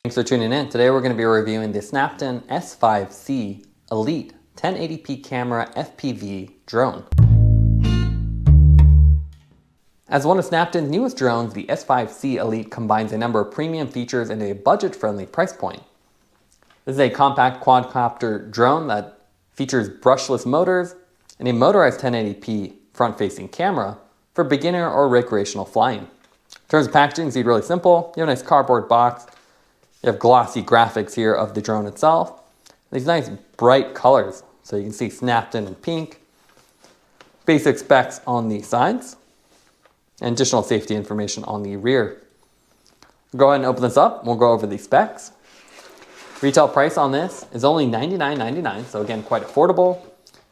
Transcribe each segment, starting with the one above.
Thanks for tuning in. Today we're going to be reviewing the Snaptain S5C Elite 1080p camera FPV drone. As one of Snaptain's newest drones, the S5C Elite combines a number of premium features in a budget-friendly price point. This is a compact quadcopter drone that features brushless motors and a motorized 1080p front-facing camera for beginner or recreational flying. In terms of packaging, it's really simple. You have a nice cardboard box. You have glossy graphics here of the drone itself. These nice bright colors. So you can see Snaptain in pink. Basic specs on the sides. And additional safety information on the rear. Go ahead and open this up. We'll go over the specs. Retail price on this is only $99.99, so again, quite affordable.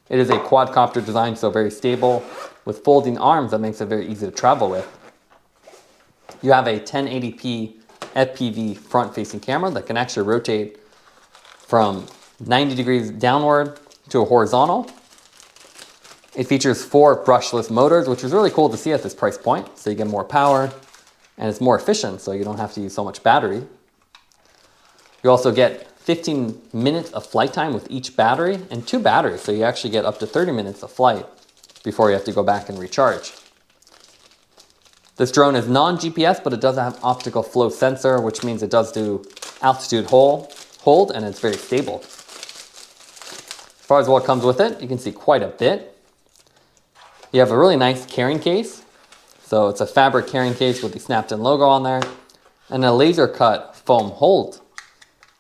It is a quadcopter design, so very stable, with folding arms that makes it very easy to travel with. You have a 1080p FPV front-facing camera that can actually rotate from 90 degrees downward to a horizontal. It features 4 brushless motors, which is really cool to see at this price point. So you get more power and it's more efficient, so you don't have to use so much battery. You also get 15 minutes of flight time with each battery and 2 batteries, so you actually get up to 30 minutes of flight before you have to go back and recharge. This drone is non-GPS, but it does have optical flow sensor, which means it does do altitude hold, and it's very stable. As far as what comes with it, you can see quite a bit. You have a really nice carrying case. So it's a fabric carrying case with the Snaptain logo on there, and a laser cut foam hold.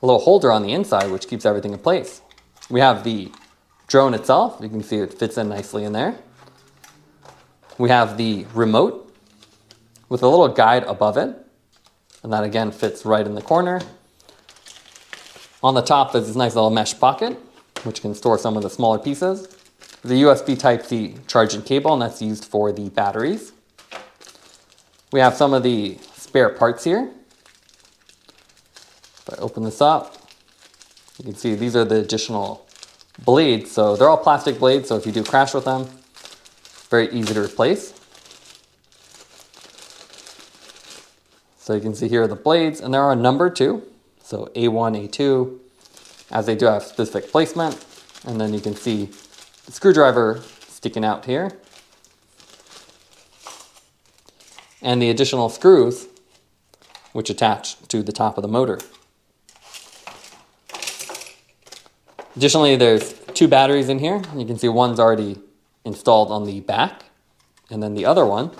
A little holder on the inside, which keeps everything in place. We have the drone itself. You can see it fits in nicely in there. We have the remote with a little guide above it, and that again fits right in the corner. On the top is this nice little mesh pocket, which can store some of the smaller pieces. The USB Type-C charging cable, and that's used for the batteries. We have some of the spare parts here. If I open this up, you can see these are the additional blades. So they're all plastic blades, so if you do crash with them, very easy to replace. So you can see here are the blades, and there are numbered too. So A1, A2, as they do have specific placement. And then you can see the screwdriver sticking out here. And the additional screws, which attach to the top of the motor. Additionally, there's 2 batteries in here. You can see one's already installed on the back, and then the other one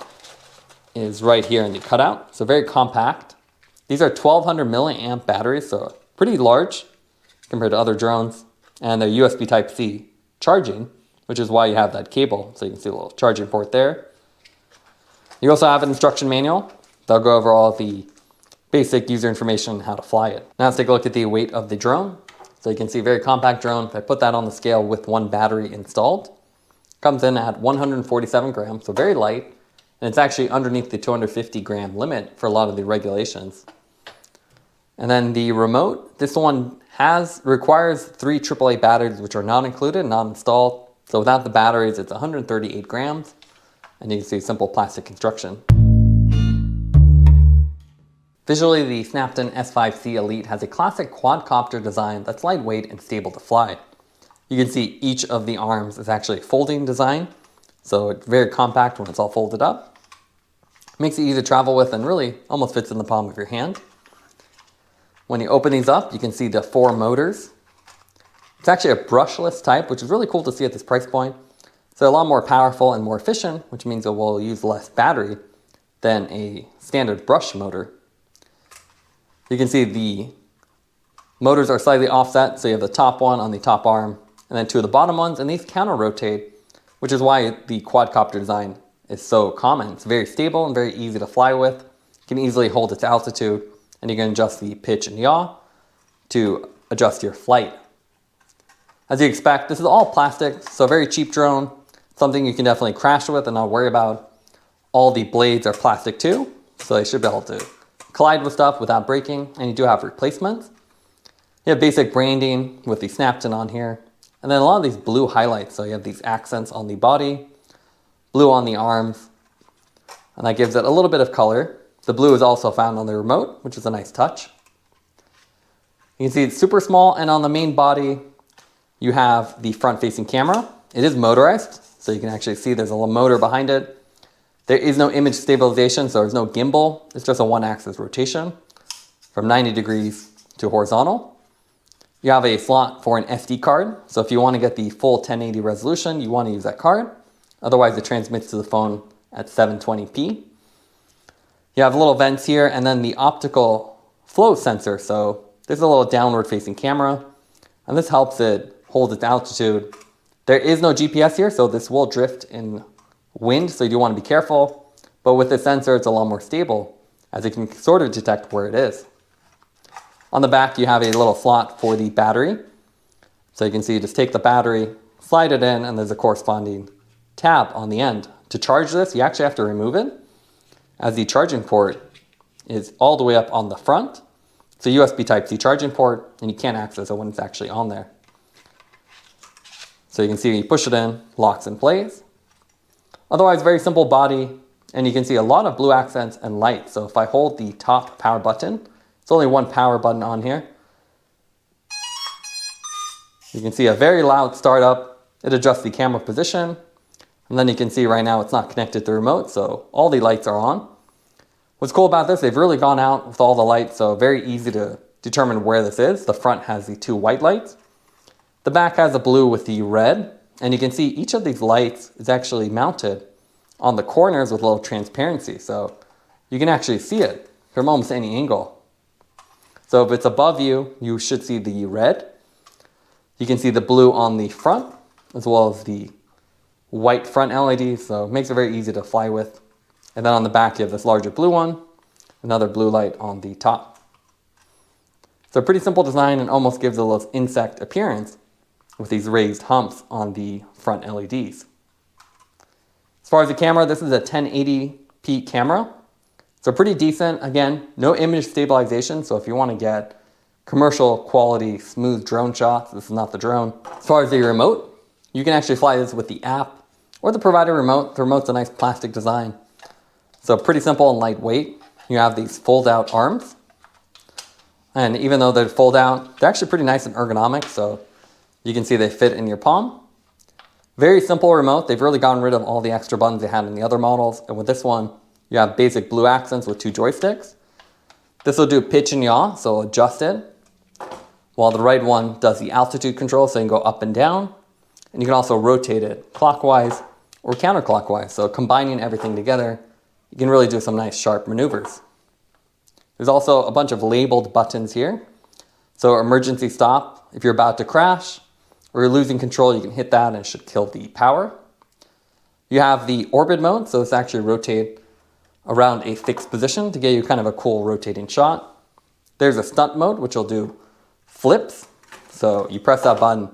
is right here in the cutout. So very compact. These are 1200 milliamp batteries, so pretty large compared to other drones. And they're USB Type-C charging, which is why you have that cable. So you can see a little charging port there. You also have an instruction manual. They'll go over all the basic user information on how to fly it. Now let's take a look at the weight of the drone. So you can see very compact drone. If I put that on the scale with 1 battery installed, comes in at 147 grams, so very light. And it's actually underneath the 250 gram limit for a lot of the regulations. And then the remote, this one requires 3 AAA batteries, which are not included, not installed. So without the batteries, it's 138 grams. And you can see simple plastic construction. Visually, the Snaptain S5C Elite has a classic quadcopter design that's lightweight and stable to fly. You can see each of the arms is actually a folding design. So it's very compact when it's all folded up. Makes it easy to travel with and really almost fits in the palm of your hand. When you open these up, you can see the 4 motors. It's actually a brushless type, which is really cool to see at this price point. So a lot more powerful and more efficient, which means it will use less battery than a standard brush motor. You can see the motors are slightly offset, so you have the top one on the top arm, and then 2 of the bottom ones, and these counter-rotate, which is why the quadcopter design is so common. It's very stable and very easy to fly with. You can easily hold its altitude, and you can adjust the pitch and yaw to adjust your flight. As you expect, this is all plastic, so a very cheap drone, something you can definitely crash with and not worry about. All the blades are plastic too, so they should be able to collide with stuff without breaking, and you do have replacements. You have basic branding with the Snaptain on here, and then a lot of these blue highlights. So you have these accents on the body, blue on the arms, and that gives it a little bit of color. The blue is also found on the remote, which is a nice touch. You can see it's super small, and on the main body, you have the front-facing camera. It is motorized, so you can actually see there's a little motor behind it. There is no image stabilization, so there's no gimbal. It's just a one-axis rotation from 90 degrees to horizontal. You have a slot for an SD card, so if you want to get the full 1080 resolution, you want to use that card. Otherwise, it transmits to the phone at 720p. You have little vents here, and then the optical flow sensor. So there's a little downward-facing camera, and this helps it hold its altitude. There is no GPS here, so this will drift in wind, so you do want to be careful. But with the sensor, it's a lot more stable, as it can sort of detect where it is. On the back, you have a little slot for the battery. So you can see, you just take the battery, slide it in, and there's a corresponding tab on the end. To charge this, you actually have to remove it, as the charging port is all the way up on the front. It's a USB Type-C charging port, and you can't access it when it's actually on there. So you can see when you push it in, locks in place. Otherwise, very simple body, and you can see a lot of blue accents and lights. So if I hold the top power button, it's only one power button on here. You can see a very loud startup. It adjusts the camera position. And then you can see right now it's not connected to the remote, so all the lights are on. What's cool about this, they've really gone out with all the lights, so very easy to determine where this is. The front has the two white lights. The back has the blue with the red. And you can see each of these lights is actually mounted on the corners with a little transparency. So you can actually see it from almost any angle. So if it's above you, you should see the red. You can see the blue on the front, as well as the white front LED, so it makes it very easy to fly with. And then on the back, you have this larger blue one, another blue light on the top. So a pretty simple design, and almost gives a little insect appearance with these raised humps on the front LEDs. As far as the camera, this is a 1080p camera. So pretty decent. Again, no image stabilization, so if you want to get commercial quality smooth drone shots, this is not the drone. As far as the remote, you can actually fly this with the app or the provider remote. The remote's a nice plastic design. So pretty simple and lightweight. You have these fold out arms. And even though they fold out, they're actually pretty nice and ergonomic. So you can see they fit in your palm. Very simple remote. They've really gotten rid of all the extra buttons they had in the other models. And with this one, you have basic blue accents with two joysticks. This will do pitch and yaw, so adjust it. While the right one does the altitude control, so you can go up and down. And you can also rotate it clockwise or counterclockwise. So combining everything together, you can really do some nice sharp maneuvers. There's also a bunch of labeled buttons here. So emergency stop, if you're about to crash or you're losing control, you can hit that and it should kill the power. You have the orbit mode, so it's actually rotate around a fixed position to get you kind of a cool rotating shot. There's a stunt mode, which will do flips. So you press that button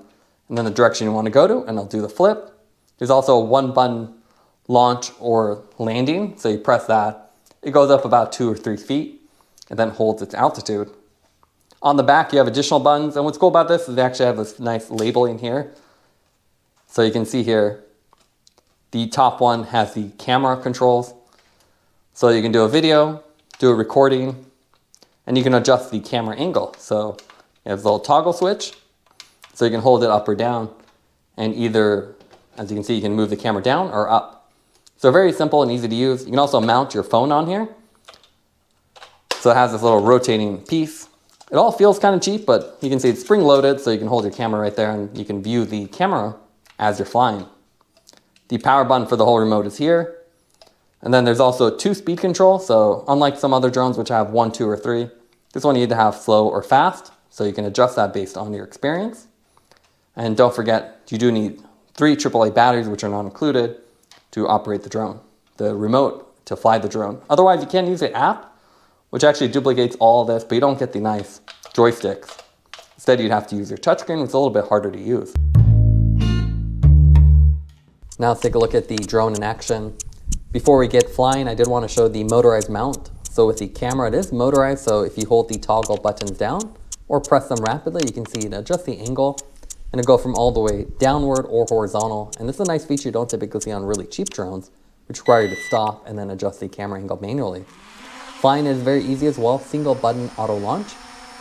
and then the direction you want to go to, and it'll do the flip. There's also a one button launch or landing. So you press that, it goes up about 2 or 3 feet and then holds its altitude. On the back, you have additional buttons. And what's cool about this is they actually have this nice labeling here. So you can see here, the top one has the camera controls. So you can do a video, do a recording, and you can adjust the camera angle. So you have a little toggle switch, so you can hold it up or down, and either, as you can see, you can move the camera down or up. So very simple and easy to use. You can also mount your phone on here. So it has this little rotating piece. It all feels kind of cheap, but you can see it's spring loaded, so you can hold your camera right there and you can view the camera as you're flying. The power button for the whole remote is here. And then there's also 2 speed control. So unlike some other drones which have 1, 2, or 3, this one you need to have slow or fast. So you can adjust that based on your experience. And don't forget, you do need 3 AAA batteries, which are not included, to operate the drone, the remote to fly the drone. Otherwise, you can use the app, which actually duplicates all of this, but you don't get the nice joysticks. Instead, you'd have to use your touchscreen, which is a little bit harder to use. Now let's take a look at the drone in action. Before we get flying, I did want to show the motorized mount. So with the camera, it is motorized, so if you hold the toggle buttons down or press them rapidly, you can see it adjust the angle and it'll go from all the way downward or horizontal. And this is a nice feature you don't typically see on really cheap drones, which require you to stop and then adjust the camera angle manually. Flying is very easy as well, single button auto launch.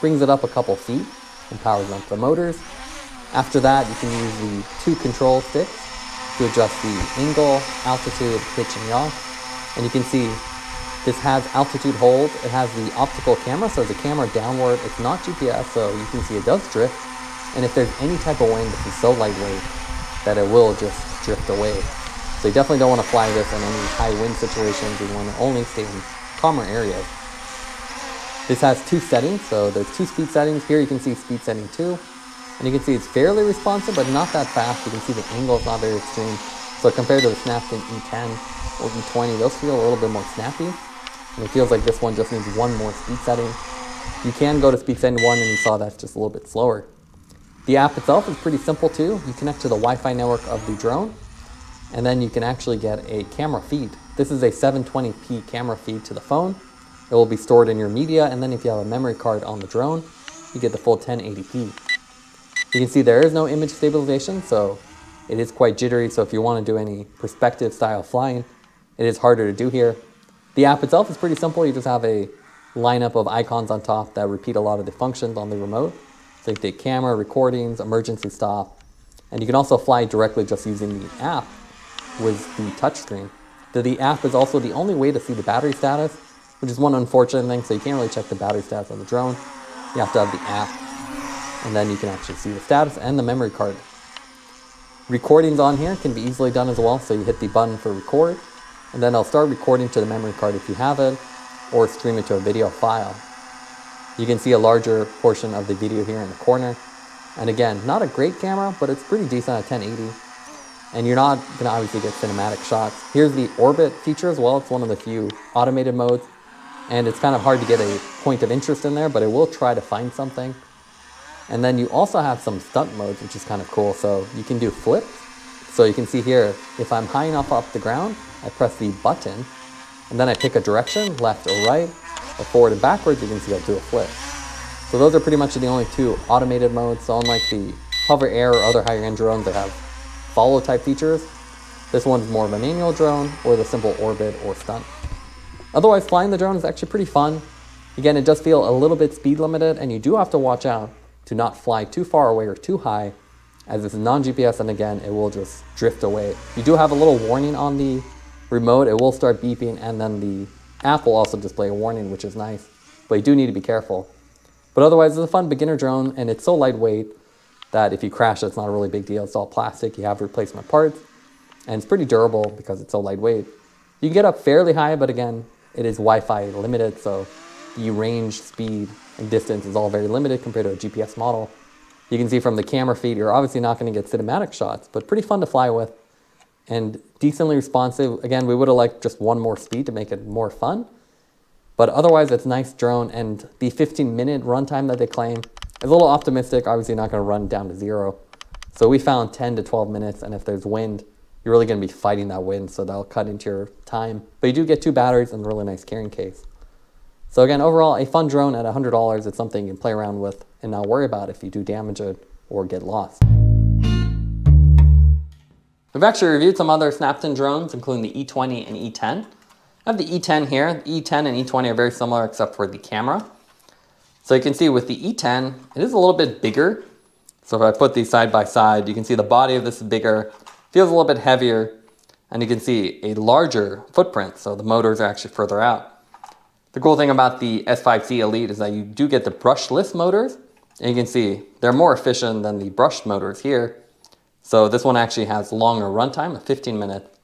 brings it up a couple feet and powers up the motors. After that, you can use the 2 control sticks to adjust the angle, altitude, pitch, and yaw. And you can see this has altitude hold. It has the optical camera, so the camera downward. It's not GPS, so you can see it does drift. And if there's any type of wind, this is so lightweight that it will just drift away. So you definitely don't want to fly this in any high wind situations. You want to only stay in calmer areas. This has 2 settings, so there's 2 speed settings. Here you can see speed setting 2. And you can see it's fairly responsive, but not that fast. You can see the angle is not very extreme. So compared to the Snaptain E10 or E20, those feel a little bit more snappy. And it feels like this one just needs 1 more speed setting. You can go to speed setting 1 and you saw that's just a little bit slower. The app itself is pretty simple too. You connect to the Wi-Fi network of the drone, and then you can actually get a camera feed. This is a 720p camera feed to the phone. It will be stored in your media, and then if you have a memory card on the drone, you get the full 1080p. You can see there is no image stabilization, so it is quite jittery. So if you want to do any perspective style flying, it is harder to do here. The app itself is pretty simple. You just have a lineup of icons on top that repeat a lot of the functions on the remote. So you can take camera, recordings, emergency stop, and you can also fly directly just using the app with the touchscreen. The app is also the only way to see the battery status, which is one unfortunate thing. So you can't really check the battery status on the drone. You have to have the app, and then you can actually see the status and the memory card. Recordings on here can be easily done as well. So you hit the button for record, and then I'll start recording to the memory card if you have it, or stream it to a video file. You can see a larger portion of the video here in the corner. And again, not a great camera, but it's pretty decent at 1080. And you're not going to obviously get cinematic shots. Here's the orbit feature as well. It's one of the few automated modes. And it's kind of hard to get a point of interest in there, but it will try to find something. And then you also have some stunt modes, which is kind of cool. So you can do flips. So you can see here, if I'm high enough off the ground, I press the button, and then I pick a direction, left or right, or forward and backwards. You can see I'll do a flip. So those are pretty much the only 2 automated modes. So unlike the HoverAir or other higher end drones that have follow type features, this one's more of a manual drone or the simple orbit or stunt. Otherwise, flying the drone is actually pretty fun. Again, it does feel a little bit speed limited, and you do have to watch out to not fly too far away or too high, as it's non-GPS, and again, it will just drift away. You do have a little warning on the remote. It will start beeping, and then the app will also display a warning, which is nice, but you do need to be careful. But otherwise, it's a fun beginner drone, and it's so lightweight that if you crash, it's not a really big deal. It's all plastic. You have replacement parts, and it's pretty durable because it's so lightweight. You can get up fairly high, but again, it is Wi-Fi limited, so the range, speed, and distance is all very limited compared to a GPS model. You can see from the camera feed, you're obviously not going to get cinematic shots, but pretty fun to fly with and decently responsive. Again, we would have liked just 1 more speed to make it more fun, but otherwise it's a nice drone, and the 15-minute runtime that they claim is a little optimistic. Obviously not going to run down to 0. So we found 10 to 12 minutes, and if there's wind, you're really going to be fighting that wind, so that'll cut into your time. But you do get 2 batteries and a really nice carrying case. So again, overall, a fun drone at $100. It's something you can play around with and not worry about if you do damage it or get lost. We've actually reviewed some other Snaptain drones, including the E20 and E10. I have the E10 here. The E10 and E20 are very similar except for the camera. So you can see with the E10, it is a little bit bigger. So if I put these side by side, you can see the body of this is bigger, feels a little bit heavier, and you can see a larger footprint. So the motors are actually further out. The cool thing about the S5C Elite is that you do get the brushless motors, and you can see they're more efficient than the brushed motors here. So this one actually has longer runtime, a 15-minute,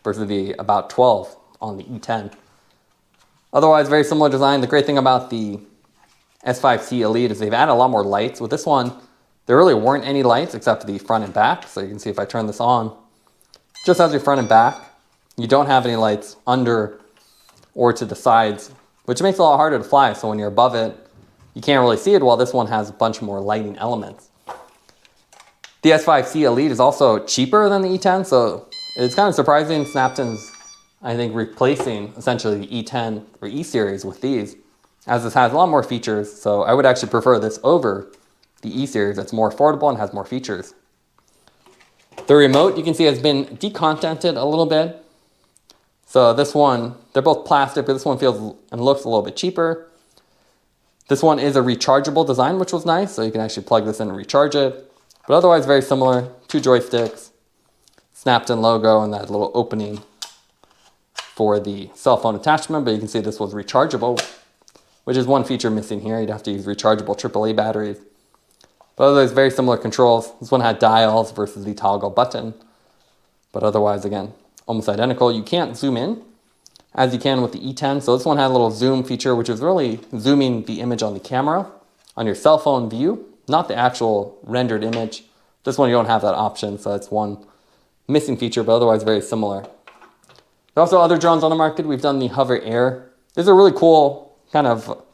versus the about 12 on the E10. Otherwise, very similar design. The great thing about the S5C Elite is they've added a lot more lights. With this one, there really weren't any lights except for the front and back. So you can see if I turn this on, just has your front and back. You don't have any lights under or to the sides, which makes it a lot harder to fly. So when you're above it, you can't really see it, while this one has a bunch more lighting elements. The S5C Elite is also cheaper than the E10, so it's kind of surprising Snaptain's, I think, replacing essentially the E10 or E series with these, as this has a lot more features. So I would actually prefer this over the E series. That's more affordable and has more features. The remote, you can see, has been decontented a little bit. So this one, they're both plastic, but this one feels and looks a little bit cheaper. This one is a rechargeable design, which was nice, so you can actually plug this in and recharge it. But otherwise very similar, 2 joysticks, Snaptain logo, and that little opening for the cell phone attachment, but you can see this was rechargeable, which is one feature missing here. You'd have to use rechargeable AAA batteries. But otherwise, very similar controls. This one had dials versus the toggle button. But otherwise, again, almost identical. You can't zoom in as you can with the E10. So this one had a little zoom feature, which is really zooming the image on the camera on your cell phone view, not the actual rendered image. This one, you don't have that option, so that's one missing feature, but otherwise very similar. There are also other drones on the market. We've done the HoverAir. This is a really cool kind of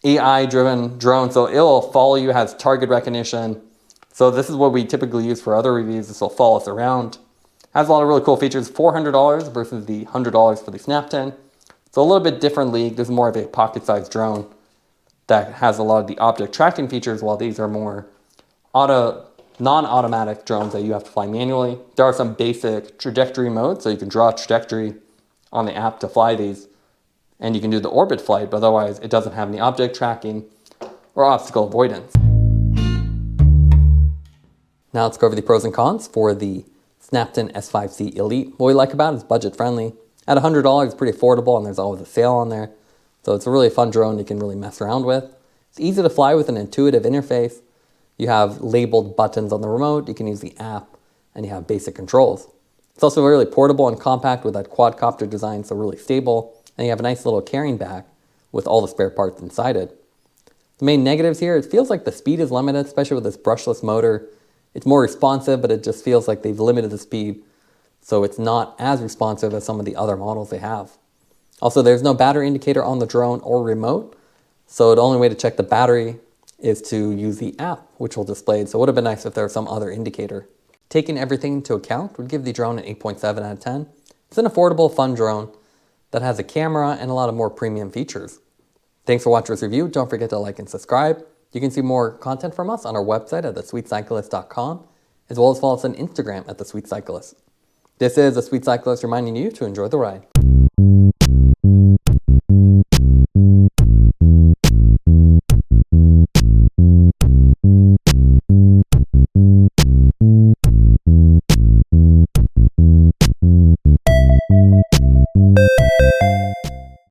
AI-driven drone. So it'll follow you, has target recognition. So this is what we typically use for other reviews. This will follow us around. Has a lot of really cool features. $400 versus the $100 for the Snaptain. So a little bit different league. This is more of a pocket-sized drone that has a lot of the object tracking features, while these are more non-automatic drones that you have to fly manually. There are some basic trajectory modes, so you can draw a trajectory on the app to fly these, and you can do the orbit flight, but otherwise it doesn't have any object tracking or obstacle avoidance. Now let's go over the pros and cons for the Snaptain S5C Elite. What we like about it is budget friendly. At $100, it's pretty affordable, and there's always a sale on there. So it's a really fun drone you can really mess around with. It's easy to fly with an intuitive interface. You have labeled buttons on the remote, you can use the app, and you have basic controls. It's also really portable and compact with that quadcopter design, so really stable, and you have a nice little carrying bag with all the spare parts inside it. The main negatives here, it feels like the speed is limited, especially with this brushless motor. It's more responsive, but it just feels like they've limited the speed, so it's not as responsive as some of the other models they have. Also, there's no battery indicator on the drone or remote, so the only way to check the battery is to use the app, which will display it. So it would have been nice if there was some other indicator. Taking everything into account would give the drone an 8.7 out of 10. It's an affordable, fun drone that has a camera and a lot of more premium features. Thanks for watching this review. Don't forget to like and subscribe. You can see more content from us on our website at thesweetcyclist.com, as well as follow us on Instagram at thesweetcyclist. This is The Sweet Cyclist reminding you to enjoy the ride.